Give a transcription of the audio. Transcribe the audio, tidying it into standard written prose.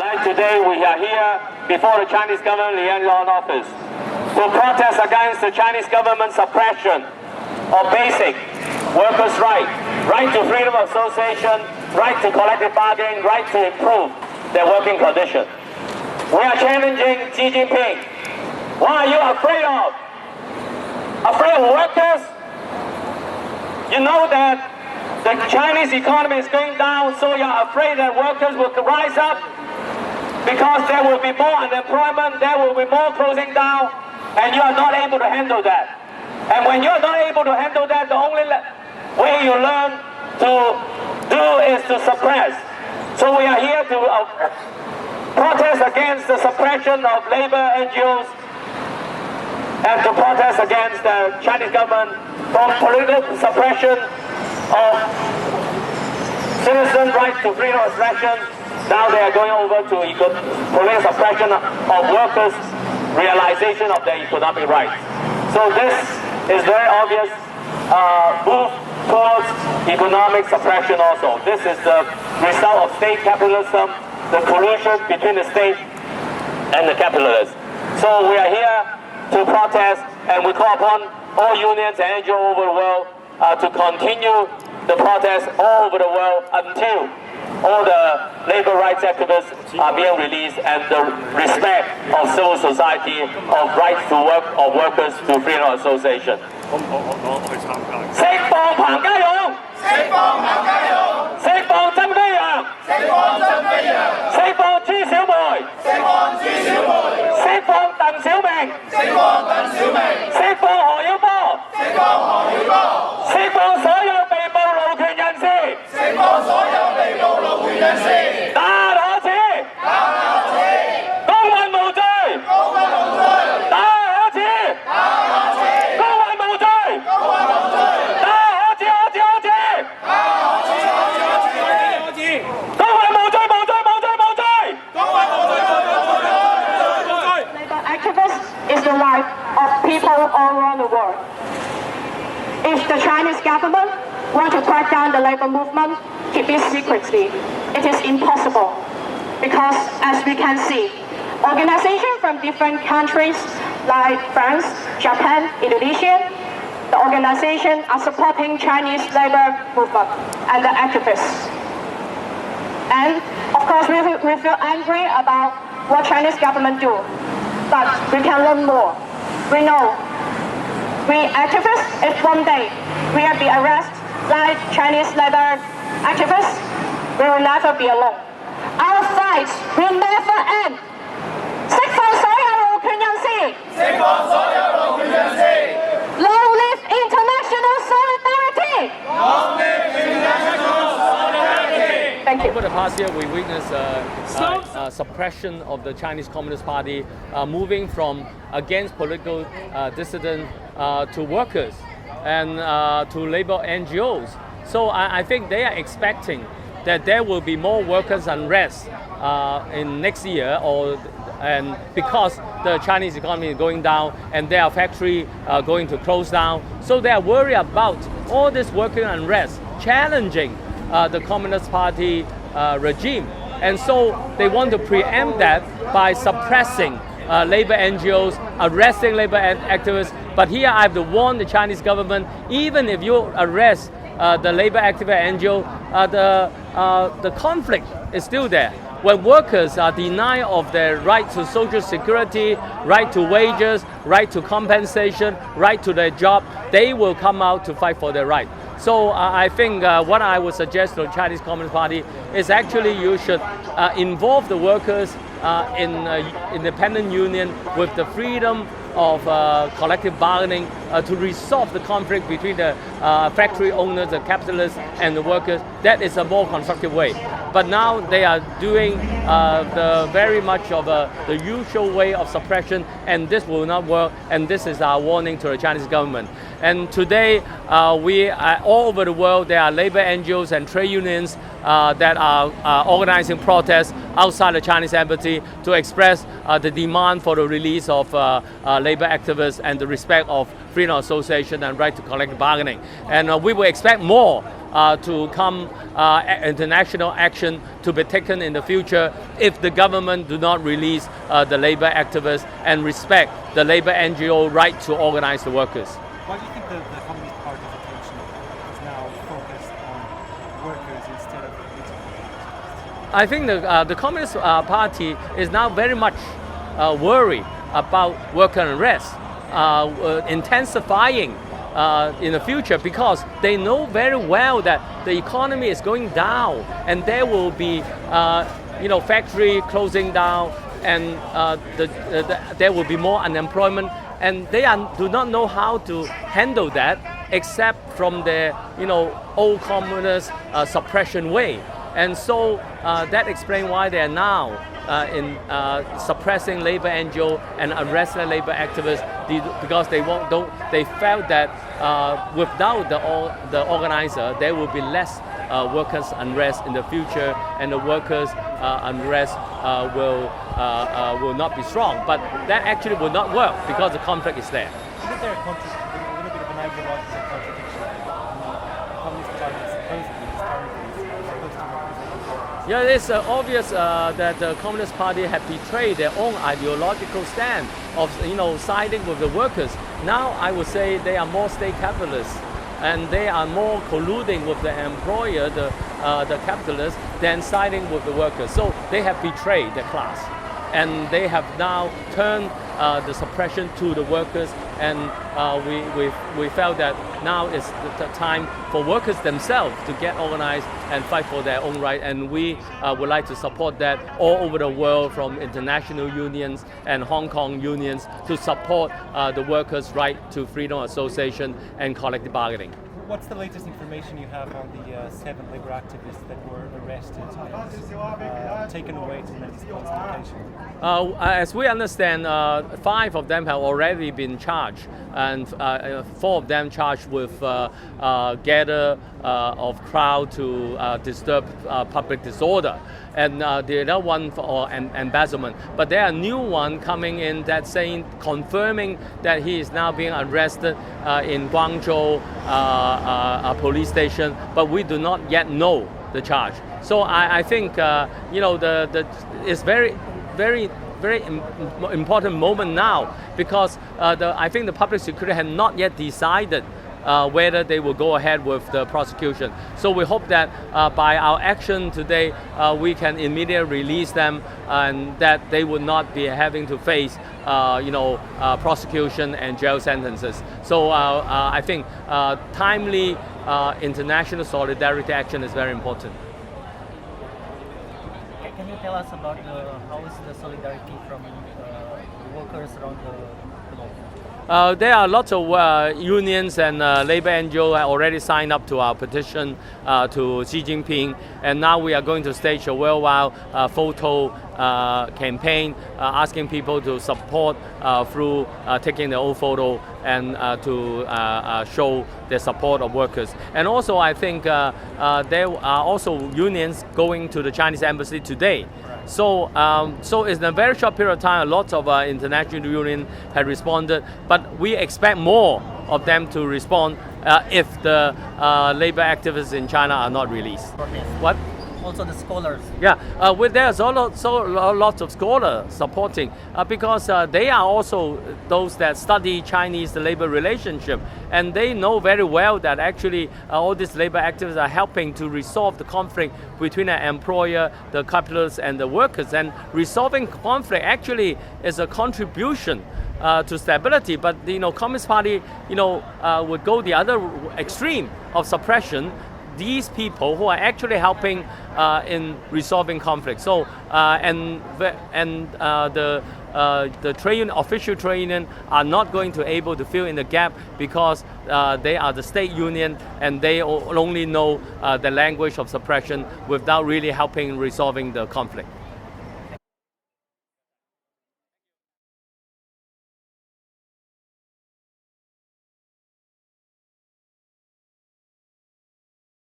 Right, today we are here before the Chinese government liaison office to protest against the Chinese government's suppression of basic workers' rights, right to freedom of association, right to collective bargaining, right to improve their working conditions. We are challenging Xi Jinping. What are you afraid of? Afraid of workers? You know that the Chinese economy is going down, so you're afraid that workers will rise up because there will be more unemployment, there will be more closing down, and you are not able to handle that. And when you're not able to handle that, the only way you learn to do is to suppress. So we are here to protest against the suppression of labor NGOs and to protest against the Chinese government from political suppression of citizen rights to freedom of expression. Now they are going over to political suppression of workers' realization of their economic rights. So this is very obvious move towards economic suppression also. This is the result of state capitalism, the collusion between the state and the capitalists. So we are here to protest, and we call upon all unions and NGOs over the world to continue the protest all over the world until all the labor rights activists are being released and the respect of civil society, of rights to work, of workers to freedom of association. 釋放彭家勇，釋放彭家勇，釋放曾飛揚，釋放曾飛揚，釋放朱小梅，釋放朱小梅，釋放鄧小明，釋放鄧小明，釋放何曉波，釋放何曉波，釋放所有被捕勞權人士，釋放所有被捕勞權人士，打可耻，打可耻，公民無罪，公民無罪，打可耻，打可耻，公民無罪，公民無罪，打可耻，可耻，可耻，打可耻，可耻，可耻，可耻，公民無罪，無罪，無罪，無罪，公民無罪，無罪，無罪，無罪。Labor activists is the right of people all around the world. If the Chinese government want to crack down the labor movement, keep it secretly, it is impossible. Because as we can see, organizations from different countries like France, Japan, Indonesia, the organizations are supporting Chinese labor movement and the activists. And of course, we feel angry about what Chinese government do, but we can learn more. We know we activists, if one day we will be arrested like Chinese labor activists, we will never be alone. Our fight will never end. 釋放所有勞權人士，釋放所有勞權人士。Long live international solidarity. Long live international solidarity. Thank you. Over the past year, we witnessed suppression of the Chinese Communist Party, moving from against political dissident to workers and to labor NGOs. So I think they are expecting that there will be more workers' unrest in next year, and because the Chinese economy is going down and their factory going to close down, so they are worried about all this worker unrest challenging the Communist Party regime, and so they want to preempt that by suppressing labor NGOs, arresting labor activists. But here I have to warn the Chinese government: even if you arrest the labor activist NGO, the conflict is still there. When workers are denied of their right to social security, right to wages, right to compensation, right to their job, they will come out to fight for their right. So I think what I would suggest to the Chinese Communist Party is actually you should involve the workers in independent union with the freedom of collective bargaining to resolve the conflict between the factory owners, the capitalists, and the workers. That is a more constructive way. But now they are doing the very much of the usual way of suppression, and this will not work. And this is our warning to the Chinese government. And today, we all over the world, there are labor NGOs and trade unions that are organizing protests outside the Chinese embassy to express the demand for the release of labor activists and the respect of freedom of association and right to collective bargaining. And we will expect more to come international action to be taken in the future if the government do not release the labor activists and respect the labor NGO right to organize the workers. Why do you think the Communist Party's attention is now focused on workers instead of activists? I think the Communist Party is now very much worried about worker unrest, intensifying in the future, because they know very well that the economy is going down and there will be factory closing down and there will be more unemployment, and they do not know how to handle that except from the old communist suppression way. And so that explains why they are now in suppressing labor NGO and arresting labor activists, because they felt that without the organizer there will be less workers' unrest in the future, and the workers' unrest will not be strong. But that actually will not work because the conflict is there. Isn't there a little bit of an ideological contradiction? The Communist Party is supposedly supposed to represent. Yeah, it's obvious that the Communist Party have betrayed their own ideological stand of siding with the workers. Now I would say they are more state capitalists, and they are more colluding with the employer, the capitalists, than siding with the workers. So they have betrayed the class, and they have now turned the suppression to the workers, and we felt that now is the time for workers themselves to get organized and fight for their own right, and we would like to support that all over the world, from international unions and Hong Kong unions, to support the workers' right to freedom of association and collective bargaining. What's the latest information you have on the 7 labor activists that were arrested and taken away to Mendes location? As we understand, 5 of them have already been charged, and 4 of them charged with gather of crowd to disturb public disorder, and the other one for embezzlement. But there are new one coming in that confirming that he is now being arrested in Guangzhou police station, but we do not yet know the charge. So I think it's very important moment now, because I think the public security had not yet decided whether they will go ahead with the prosecution. So we hope that by our action today, we can immediately release them, and that they will not be having to face prosecution and jail sentences. So I think timely international solidarity action is very important. Can you tell us about how is the solidarity from workers around the globe? There are lots of unions and labor NGO have already signed up to our petition to Xi Jinping, and now we are going to stage a worldwide photo campaign asking people to support through taking their own photo and to show their support of workers. And also I think there are also unions going to the Chinese embassy today. So in a very short period of time, a lot of international unions have responded, but we expect more of them to respond if the labor activists in China are not released. What? Also the scholars. Yeah, there's lots of scholars supporting because they are also those that study Chinese labor relationship, and they know very well that actually all these labor activists are helping to resolve the conflict between an employer, the capitalists, and the workers. And resolving conflict actually is a contribution to stability. But the Communist Party would go the other extreme of suppression. These people who are actually helping in resolving conflict. So the trade union, official trade union, are not going to able to fill in the gap because they are the state union, and they only know the language of suppression without really helping resolving the conflict.